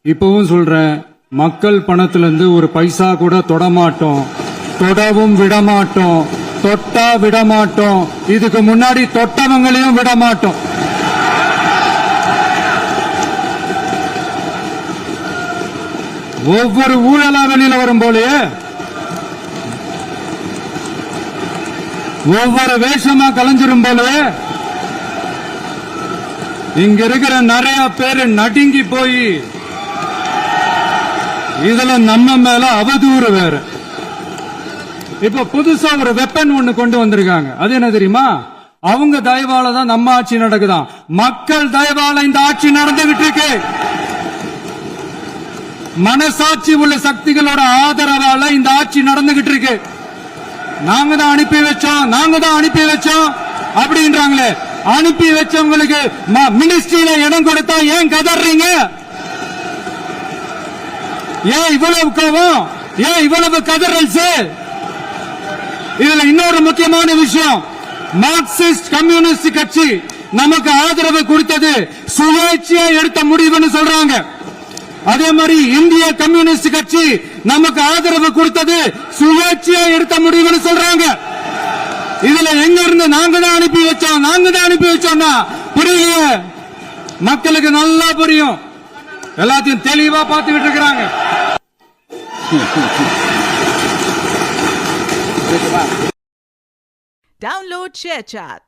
இப்பவும் சொல்றேன், மக்கள் பணத்திலிருந்து ஒரு பைசா கூட தொடமாட்டோம், தொடவும் விடமாட்டோம், தொட்டா விடமாட்டோம், இதுக்கு முன்னாடி தொட்டவங்களையும் விடமாட்டோம். ஒவ்வொரு ஊழலா வெளியில வரும் போலயே ஒவ்வொரு வேஷமா கலைஞ்சிரும் போலயே இங்க இருக்கிற நிறைய பேரு நடுங்கி போய் இதுல நம்ம மேல அவதூறு வேற. இப்ப புதுசா ஒரு வெப்பன் ஒண்ணு கொண்டு வந்திருக்காங்க. அது என்ன தெரியுமா? அவங்க தயவால தான் நம்ம ஆட்சி நடக்குதாம். மக்கள் தயவால இந்த ஆட்சி நடந்துகிட்டு இருக்கு. மனசாட்சி உள்ள சக்திகளோட ஆதரவால இந்த ஆட்சி நடந்துகிட்டு இருக்கு. நாங்க தான் அனுப்பி வச்சோம் அப்படின்றாங்களே. அனுப்பி வச்சவங்களுக்கு மினிஸ்ட்ரியில இடம் கொடுத்தா ஏன் கதறீங்க? ஏன் இவ்வளவு கோவம்? ஏன் இவ்வளவு கதறல்? இதுல இன்னொரு முக்கியமான விஷயம், மார்க்சிஸ்ட் கம்யூனிஸ்ட் கட்சி நமக்கு ஆதரவு கொடுத்தது சுயேட்சையா எடுத்த முடிவுன்னு சொல்றாங்க. அதே மாதிரி இந்திய கம்யூனிஸ்ட் கட்சி நமக்கு ஆதரவு கொடுத்தது சுயேட்சையா எடுத்த முடிவுன்னு சொல்றாங்க. இதுல எங்க இருந்து நாங்க தான் அனுப்பி வச்சோம்னா புரியலையே. மக்களுக்கு நல்லா புரியும், எல்லாத்தையும் தெளிவா பார்த்துக்கிட்டு இருக்கிறாங்க. Download ShareChat.